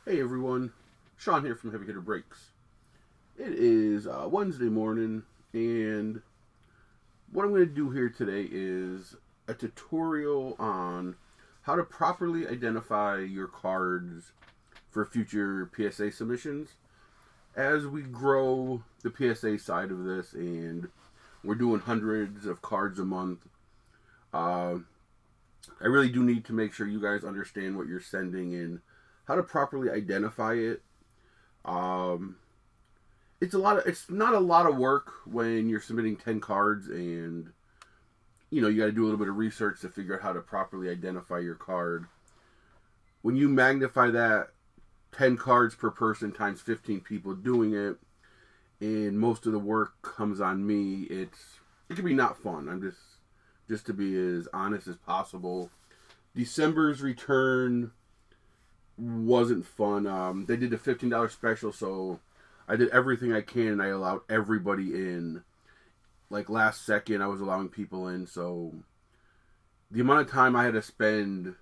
Hey everyone, Sean here from Heavy Hitter Breaks. It is Wednesday morning, and what I'm going to do here today is a tutorial on how to properly identify your cards for future PSA submissions. As we grow the PSA side of this, and we're doing hundreds of cards a month, I really do need to make sure you guys understand what you're sending and how to properly identify it. It's not a lot of work when you're submitting 10 cards, and you got to do a little bit of research to figure out how to properly identify your card. When you magnify that 10 cards per person times 15 people doing it, and most of the work comes on me, it can be not fun. I'm just to be as honest as possible. December's return wasn't fun. They did a $15 special, so I did everything I can, and I allowed everybody in. Like last second, I was allowing people in, so the amount of time I had to spend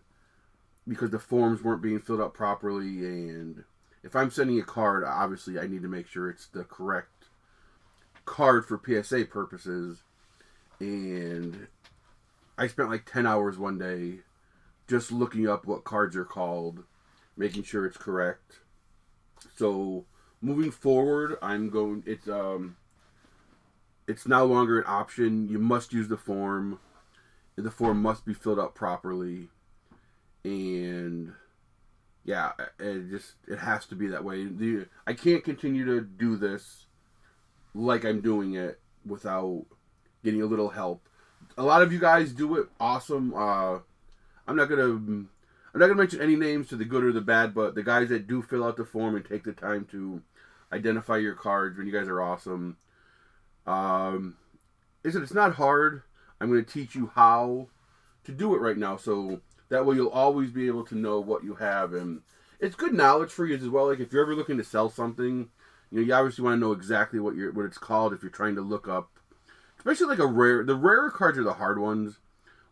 because the forms weren't being filled out properly, and if I'm sending a card, obviously I need to make sure it's the correct card for PSA purposes, and I spent like 10 hours one day just looking up what cards are called, making sure it's correct. So moving forward, it's no longer an option. You must use the form. The form must be filled out properly, and yeah, it has to be that way. I can't continue to do this like I'm doing it without getting a little help. A lot of you guys do it awesome. I'm not gonna mention any names, to the good or the bad, but the guys that do fill out the form and take the time to identify your cards, when you guys are awesome. It's not hard. I'm going to teach you how to do it right now, so that way you'll always be able to know what you have, and it's good knowledge for you as well. Like if you're ever looking to sell something, you obviously want to know exactly what it's called if you're trying to look up, especially like the rarer cards are the hard ones.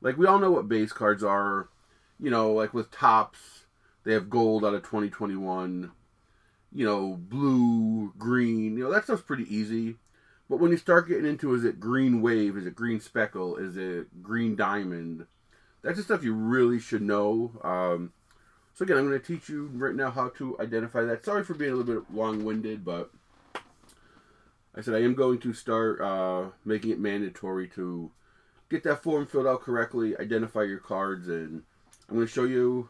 Like we all know what base cards are. Like with Topps, they have gold out of 2021, blue, green, that stuff's pretty easy. But when you start getting into, is it green wave, is it green speckle, is it green diamond, that's the stuff you really should know. So again, I'm going to teach you right now how to identify that. Sorry for being a little bit long-winded, but I said I am going to start making it mandatory to get that form filled out correctly, identify your cards, and I'm going to show you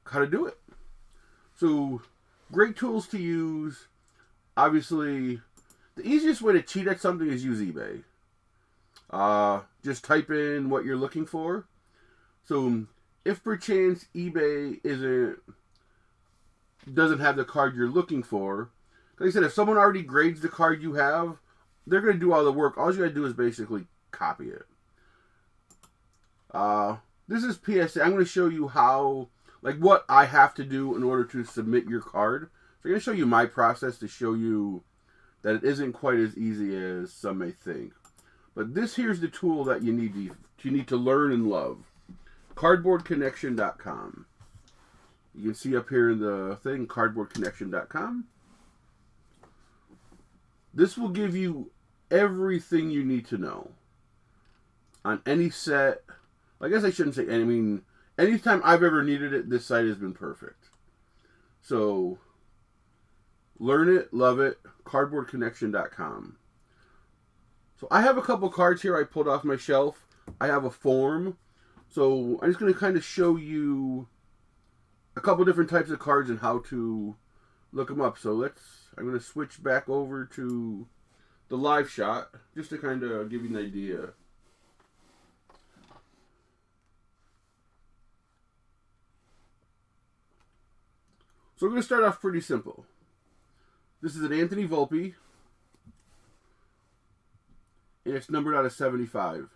how to do it. So, great tools to use. Obviously, the easiest way to cheat at something is use eBay. Just type in what you're looking for. So, if perchance eBay doesn't have the card you're looking for, like I said, if someone already grades the card you have, they're going to do all the work. All you got to do is basically copy it. This is PSA. I'm going to show you what I have to do in order to submit your card. So I'm going to show you my process to show you that it isn't quite as easy as some may think. But here's the tool that you need to learn and love. Cardboardconnection.com. You can see up here in the thing, cardboardconnection.com. This will give you everything you need to know on any set. I guess I shouldn't say any. I mean, anytime I've ever needed it, this site has been perfect. So, learn it, love it, cardboardconnection.com. So, I have a couple cards here I pulled off my shelf. I have a form. So, I'm just going to kind of show you a couple different types of cards and how to look them up. So, I'm going to switch back over to the live shot just to kind of give you an idea. So we're going to start off pretty simple. This is an Anthony Volpe, and it's numbered out of 75.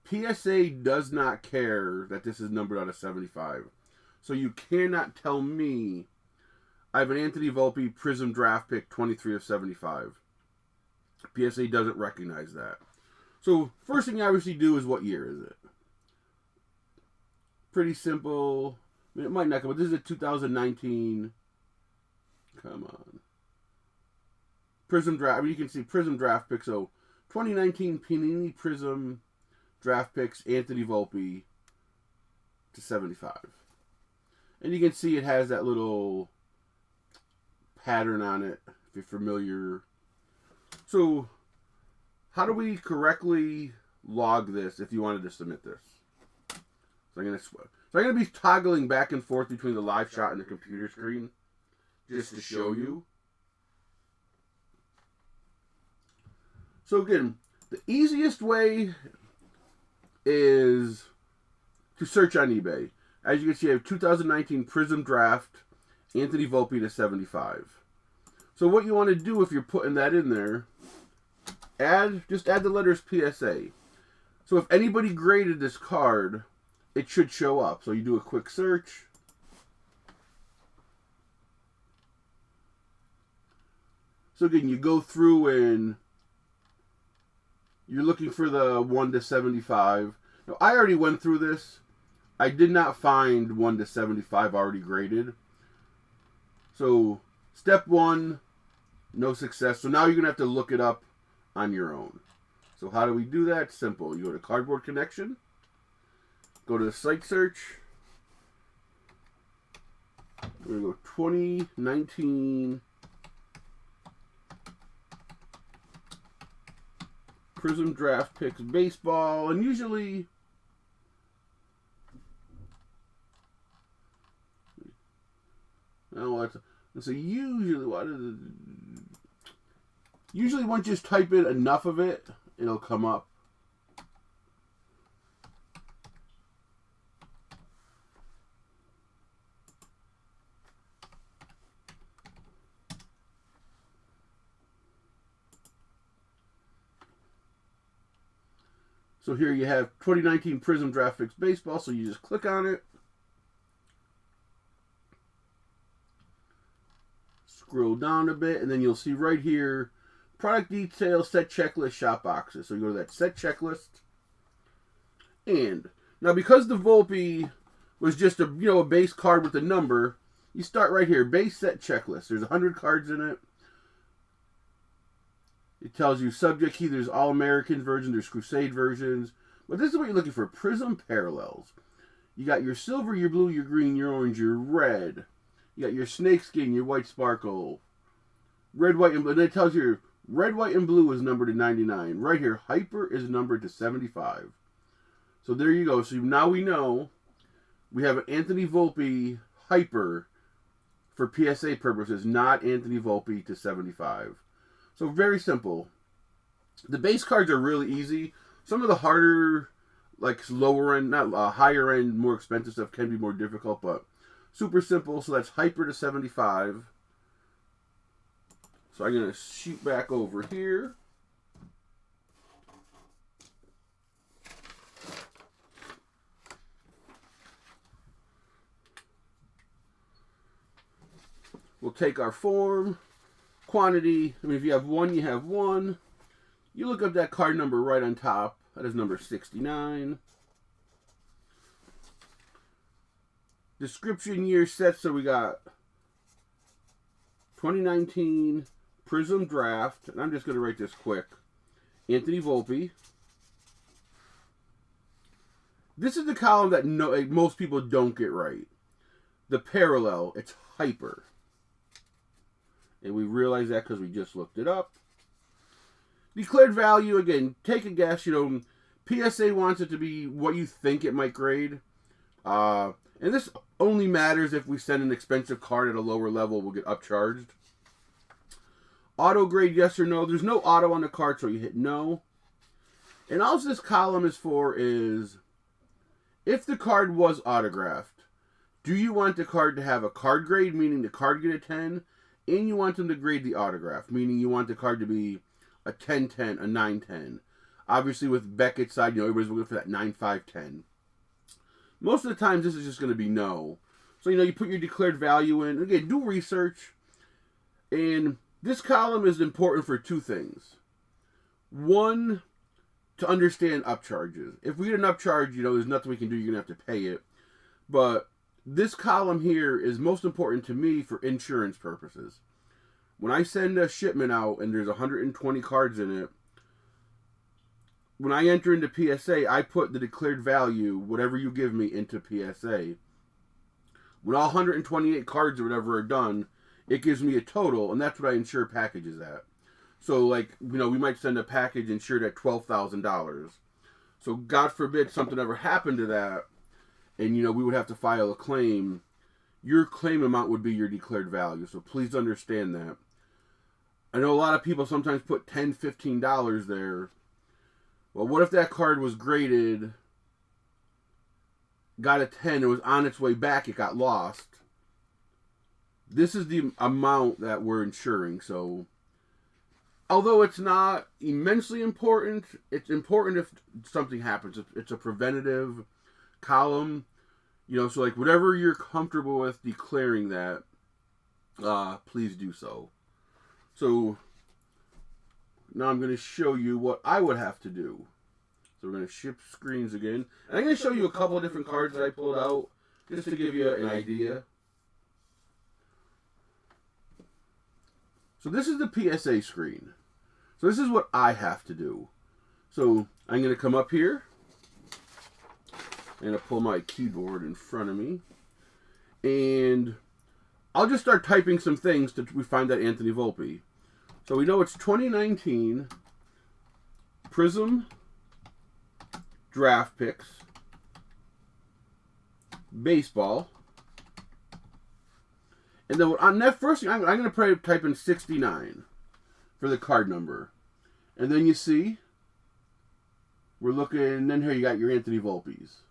PSA does not care that this is numbered out of 75. So you cannot tell me I have an Anthony Volpe Prism Draft Pick 23 of 75. PSA doesn't recognize that. So first thing you obviously do is what year is it? Pretty simple. I mean, it might not come, but this is a 2019 Come on. Prism draft. I mean, you can see Prism draft picks. So 2019 Panini Prism draft picks Anthony Volpe to 75. And you can see it has that little pattern on it, if you're familiar. So, how do we correctly log this if you wanted to submit this? So I'm gonna be toggling back and forth between the live shot and the computer screen just to show you. So again, the easiest way is to search on eBay. As you can see, I have 2019 Prism Draft Anthony Volpe to 75. So what you want to do if you're putting that in there, just add the letters PSA. So if anybody graded this card, it should show up. So you do a quick search. So again, you go through and you're looking for the 1 to 75. Now, I already went through this. I did not find 1 to 75 already graded. So, step 1, no success. So now you're going to have to look it up on your own. So how do we do that? Simple. You go to Cardboard Connection. Go to the site search. We're going to go 2019 Prism Draft Picks Baseball. And usually, usually once you just type in enough of it, it'll come up. So here you have 2019 Prism Draft Picks Baseball. So you just click on it. Scroll down a bit, and then you'll see right here, product details, set checklist, shop boxes. So you go to that set checklist. And now because the Volpe was just a base card with a number, you start right here, base set checklist. There's 100 cards in it. It tells you subject key, there's All-American version, there's Crusade versions. But this is what you're looking for, Prism parallels. You got your silver, your blue, your green, your orange, your red. You got your snakeskin, your white sparkle. Red, white, and blue. And it tells you red, white, and blue is numbered to 99. Right here, hyper is numbered to 75. So there you go. So now we know we have an Anthony Volpe hyper for PSA purposes, not Anthony Volpe to 75. So very simple. The base cards are really easy. Some of the harder, like lower end, not higher end, more expensive stuff can be more difficult, but super simple. So that's hyper to 75. So I'm going to shoot back over here. We'll take our form. Quantity, I mean, if you have one, you have one. You look up that card number right on top. That is number 69. Description year set, so we got 2019 Prism Draft, and I'm just going to write this quick. Anthony Volpe. This is the column that most people don't get right. The parallel, it's hyper. And we realize that because we just looked it up. Declared value, again, take a guess. PSA wants it to be what you think it might grade. And this only matters if we send an expensive card at a lower level, we'll get upcharged. Auto grade, yes or no. There's no auto on the card, so you hit no. And all this column is for is, if the card was autographed, do you want the card to have a card grade, meaning the card get a 10, and you want them to grade the autograph, meaning you want the card to be a 10-10, a 9-10. Obviously, with Beckett's side, everybody's looking for that 9-5-10. Most of the times, this is just going to be no. So, you put your declared value in. Again, do research. And this column is important for two things. One, to understand upcharges. If we get an upcharge, there's nothing we can do. You're going to have to pay it. But this column here is most important to me for insurance purposes. When I send a shipment out and there's 120 cards in it, when I enter into PSA, I put the declared value, whatever you give me, into PSA. When all 128 cards or whatever are done, it gives me a total, and that's what I insure packages at. So, like, we might send a package insured at $12,000. So, God forbid something ever happened to that, and, we would have to file a claim. Your claim amount would be your declared value. So, please understand that. I know a lot of people sometimes put $10, $15 there. Well, what if that card was graded, got a 10, it was on its way back, it got lost? This is the amount that we're insuring. So, although it's not immensely important, it's important if something happens. It's a preventative column. So like whatever you're comfortable with declaring that, please do so. So, now I'm going to show you what I would have to do. So we're going to shift screens again. And I'm going to show you a couple of different cards that I pulled out, just to give you an idea. So this is the PSA screen. So this is what I have to do. So I'm going to come up here. I'm going to pull my keyboard in front of me. And I'll just start typing some things till we find that Anthony Volpe. So we know it's 2019 Prism Draft Picks Baseball. And then on that first thing, I'm going to type in 69 for the card number. And then you see, we're looking, and then here you got your Anthony Volpe's.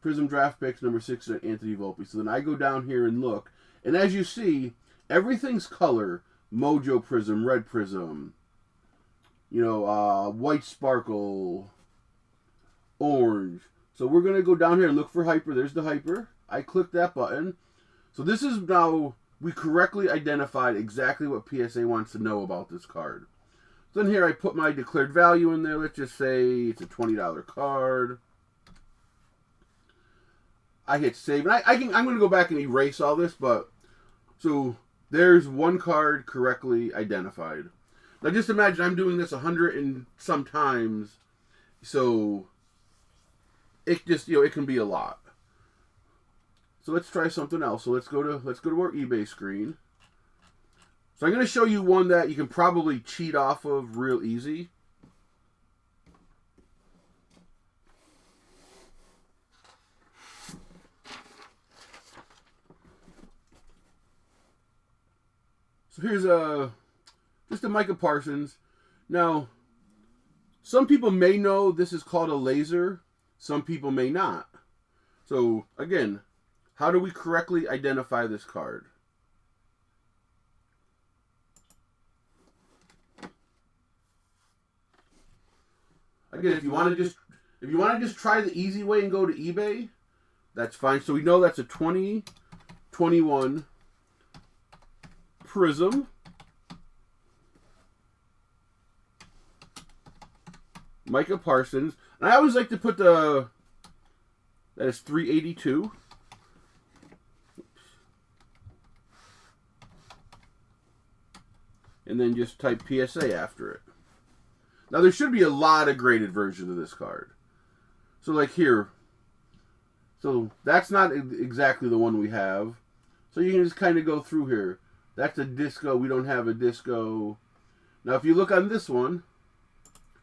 Prism Draft Picks number 6, Anthony Volpe. So then I go down here and look. And as you see, everything's color. Mojo Prism, Red Prism, White Sparkle, Orange. So we're going to go down here and look for Hyper. There's the Hyper. I click that button. So this is now, we correctly identified exactly what PSA wants to know about this card. So then here I put my declared value in there. Let's just say it's a $20 card. I hit save. And I'm going to go back and erase all this, but so there's one card correctly identified. Now just imagine I'm doing this 100 and some times, so it just, it can be a lot. So let's try something else. So let's go to our eBay screen. So I'm going to show you one that you can probably cheat off of real easy. So here's just a Micah Parsons. Now, some people may know this is called a laser. Some people may not. So again, how do we correctly identify this card? Again, if you want to just try the easy way and go to eBay, that's fine. So we know that's a 2021 Prism Micah Parsons. And I always like to put that is 382. And then just type PSA after it. Now there should be a lot of graded versions of this card. So like here, so that's not exactly the one we have. So you can just kind of go through here. That's a disco. We don't have a disco. Now if you look on this one,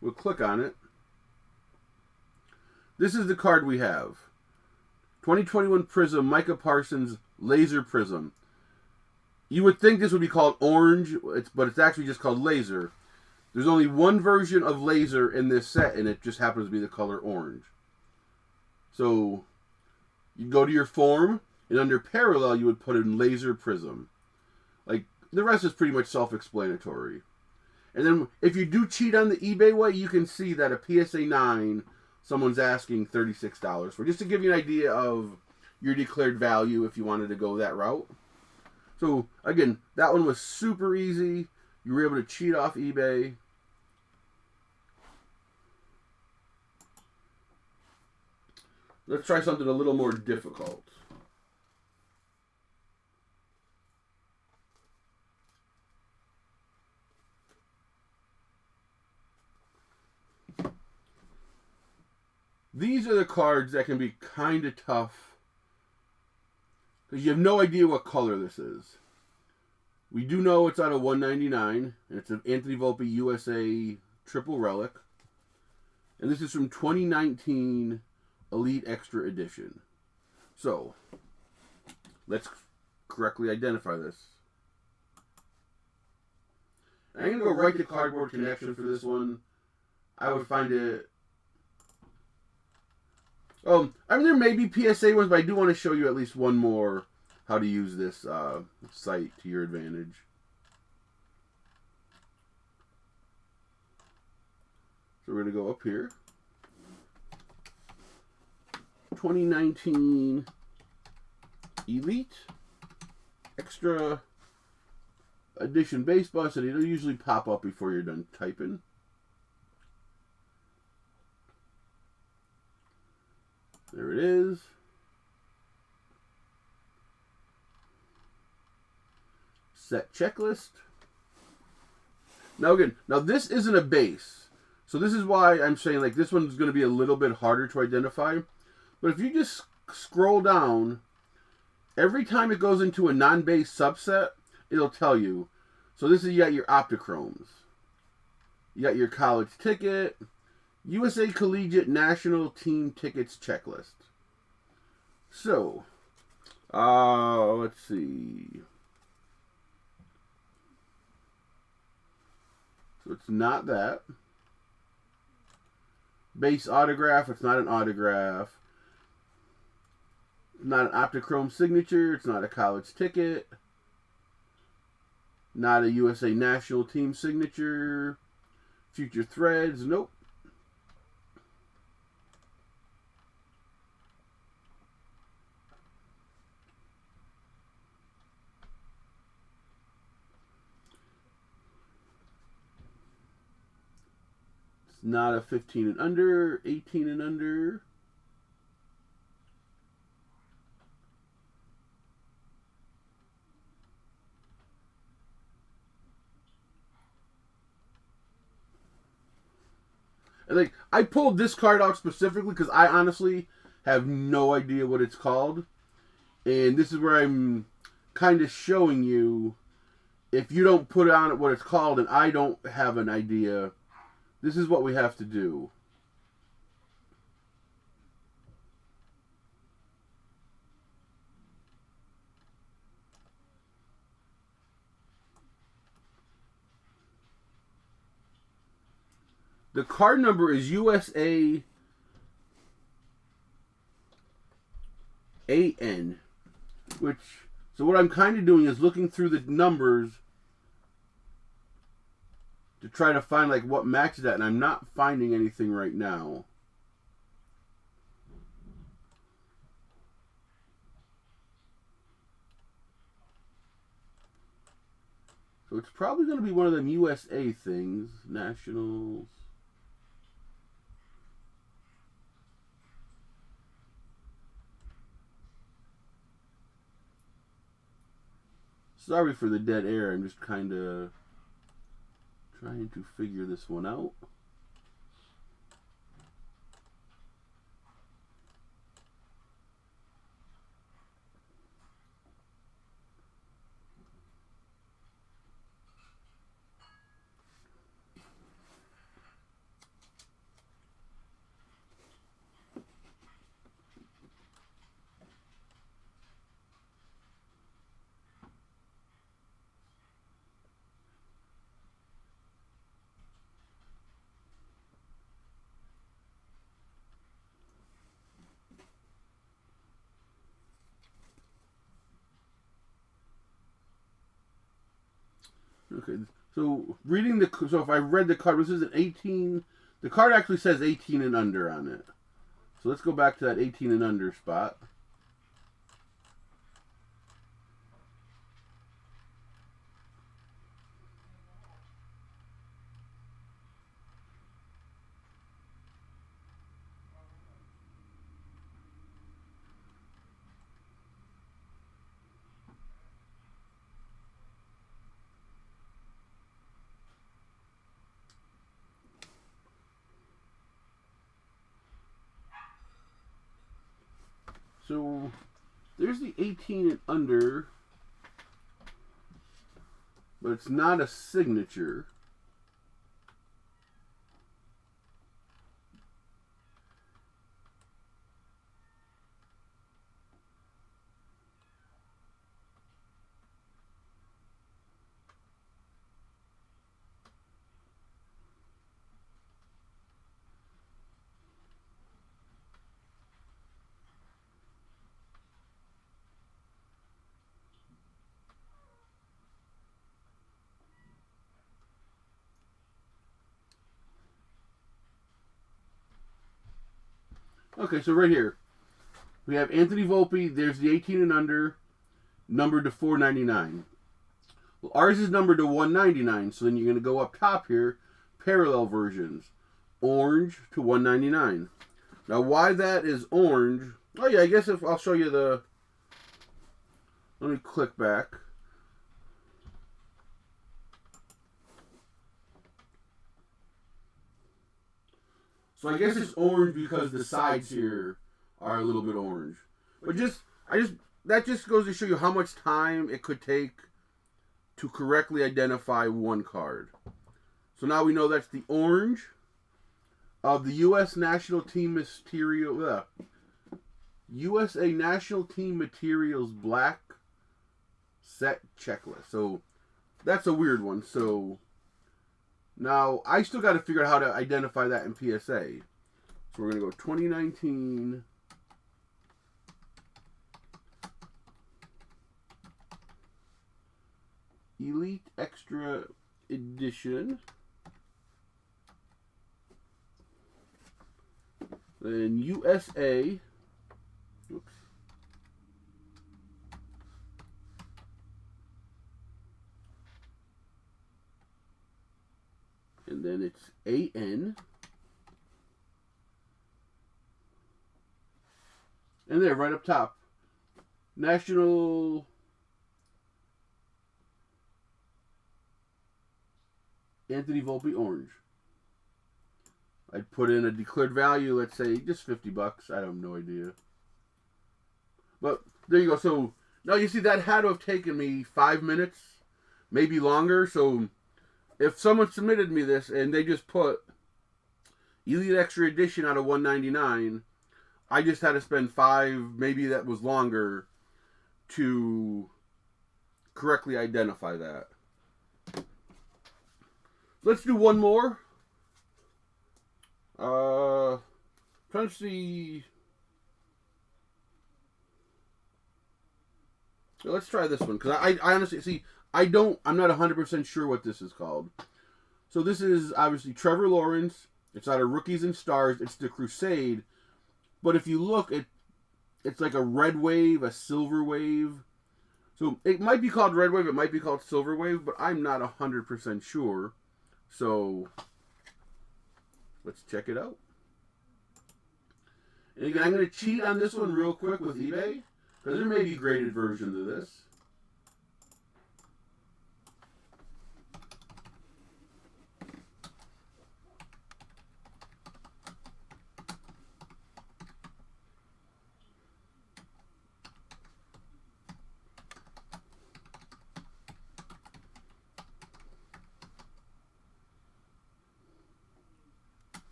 we'll click on it. This is the card we have. 2021 Prism Micah Parsons Laser Prism. You would think this would be called orange, but it's actually just called laser. There's only one version of laser in this set, and it just happens to be the color orange. So you go to your form, and under parallel, you would put in laser prism. Like, the rest is pretty much self-explanatory. And then if you do cheat on the eBay way, you can see that a PSA 9, someone's asking $36 for. Just to give you an idea of your declared value if you wanted to go that route. So, again, that one was super easy. You were able to cheat off eBay. Let's try something a little more difficult. These are the cards that can be kind of tough because you have no idea what color this is. We do know it's out of 199, and it's an Anthony Volpe USA Triple Relic. And this is from 2019 Elite Extra Edition. So, let's correctly identify this. I'm going to go right to Cardboard Connection for this one. I would find it... I mean, there may be PSA ones, but I do want to show you at least one more how to use this site to your advantage. So we're going to go up here. 2019 Elite Extra Edition Base Bus, and it'll usually pop up before you're done typing. There it is. Set checklist. Now again, this isn't a base. So this is why I'm saying like this one's going to be a little bit harder to identify. But if you just scroll down, every time it goes into a non-base subset, it'll tell you. So this is, you got your Optichromes. You got your college ticket, USA Collegiate National Team Tickets checklist. So, let's see. So it's not that. Base autograph, it's not an autograph. Not an Optichrome signature, it's not a college ticket. Not a USA National Team signature. Future Threads, nope. It's not a 15 and under, 18 and under. Like, I pulled this card out specifically because I honestly have no idea what it's called. And this is where I'm kind of showing you, if you don't put on what it's called and I don't have an idea, this is what we have to do. The card number is USA AN, which, so what I'm kind of doing is looking through the numbers to try to find like what matches that, and I'm not finding anything right now. So it's probably going to be one of them USA things, Nationals. Sorry for the dead air. I'm just kind of trying to figure this one out. Okay, so so if I read the card, this is an 18. The card actually says 18 and under on it. So let's go back to that 18 and under spot. There's the 18 and under, but it's not a signature. Okay, so right here, we have Anthony Volpe. There's the 18 and under, numbered to 499. Well, ours is numbered to 199, so then you're going to go up top here, parallel versions. Orange to 199. Now, why that is orange... Oh, yeah, I guess if I'll show you the... Let me click back. So I guess it's orange because the sides here are a little bit orange. But that just goes to show you how much time it could take to correctly identify one card. So now we know that's the orange of the U.S. National Team USA National Team Materials Black Set Checklist. So that's a weird one. So now, I still got to figure out how to identify that in PSA. So we're going to go 2019. Elite Extra Edition. Then USA. Oops. And then it's AN. And there, right up top. National Anthony Volpe Orange. I'd put in a declared value, let's say just $50. I have no idea. But there you go. So now you see that had to have taken me 5 minutes, maybe longer. So if someone submitted me this and they just put Elite Extra Edition out of 199, I just had to spend 5, maybe that was longer, to correctly identify that. Let's do one more. Trying to see. Let's try this one, because I honestly see. I'm not 100% sure what this is called. So this is obviously Trevor Lawrence. It's out of Rookies and Stars. It's the Crusade. But if you look, it's like a red wave, a silver wave. So it might be called red wave. It might be called silver wave. But I'm not 100% sure. So let's check it out. And again, I'm going to cheat on this one real quick with eBay, because there may be graded versions of this.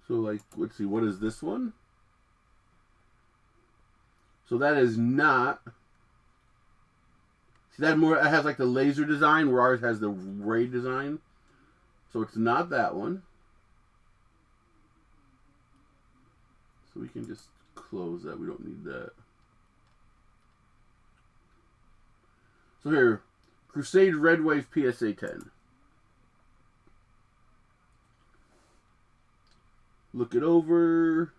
So, like, let's see, what is this one? So that is not. See, that more, it has like the laser design, where ours has the ray design. So it's not that one. So we can just close that. We don't need that. So here, Crusade Red Wave PSA 10. Look it over.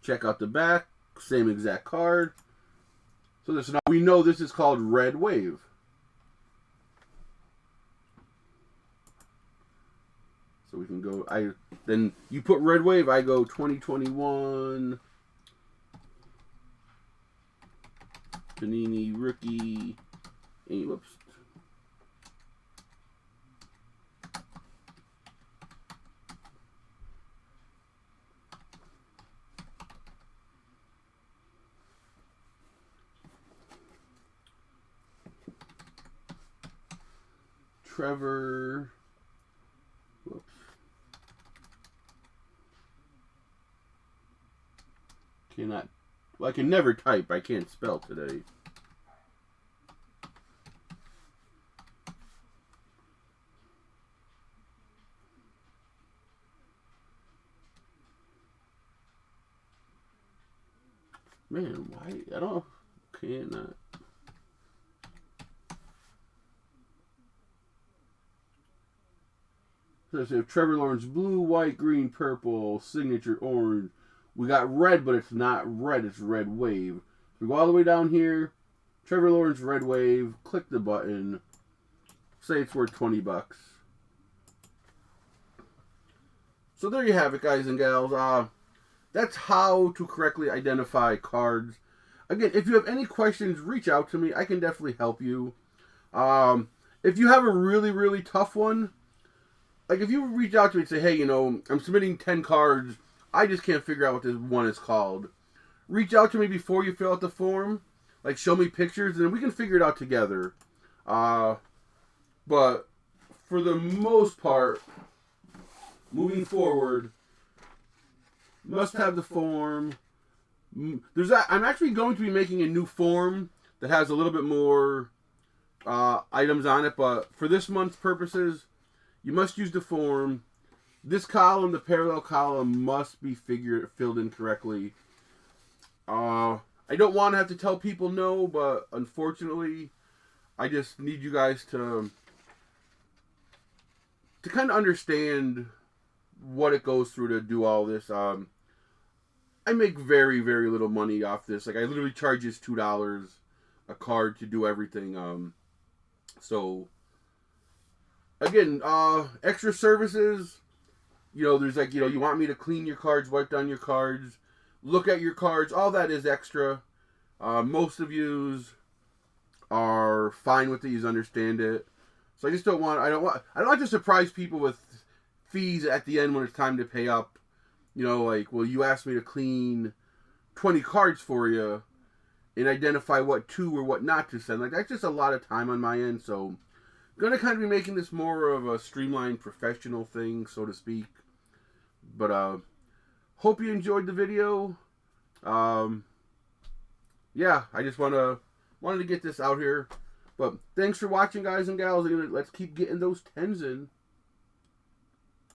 Check out the back. Same exact card. So this, now we know this is called Red Wave. So we can go, then you put Red Wave, I go 2021 Panini Rookie, whoops. Trevor, whoops. Cannot, well, I can never type. I can't spell today. Man, why? I don't, cannot. So if Trevor Lawrence blue, white, green, purple, signature orange. We got red, but it's not red. It's Red Wave. We go all the way down here. Trevor Lawrence Red Wave. Click the button. Say it's worth $20. So there you have it, guys and gals. That's how to correctly identify cards. Again, if you have any questions, reach out to me. I can definitely help you. If you have a really, really tough one, like if you reach out to me and say, hey, you know, I'm submitting 10 cards. I just can't figure out what this one is called. Reach out to me before you fill out the form. Like, show me pictures, and we can figure it out together. But for the most part, moving forward, must have the form. I'm actually going to be making a new form that has a little bit more items on it. But for this month's purposes, you must use the form. This column, the parallel column, must be filled in correctly. I don't want to have to tell people no, but unfortunately, I just need you guys to kind of understand what it goes through to do all this. I make very, very little money off this. Like, I literally charge just $2 a card to do everything. So, again, extra services. You know, there's like, you know, you want me to clean your cards, wipe down your cards, look at your cards. All that is extra. Most of yous are fine with it. You understand it. So I just don't want. I don't like to surprise people with fees at the end when it's time to pay up. You know, like, well, you asked me to clean 20 cards for you and identify what to or what not to send. Like, that's just a lot of time on my end. So I'm going to kind of be making this more of a streamlined professional thing, so to speak. But hope you enjoyed the video. Yeah, I just wanted to get this out here. But thanks for watching, guys and gals. Let's keep getting those 10s in.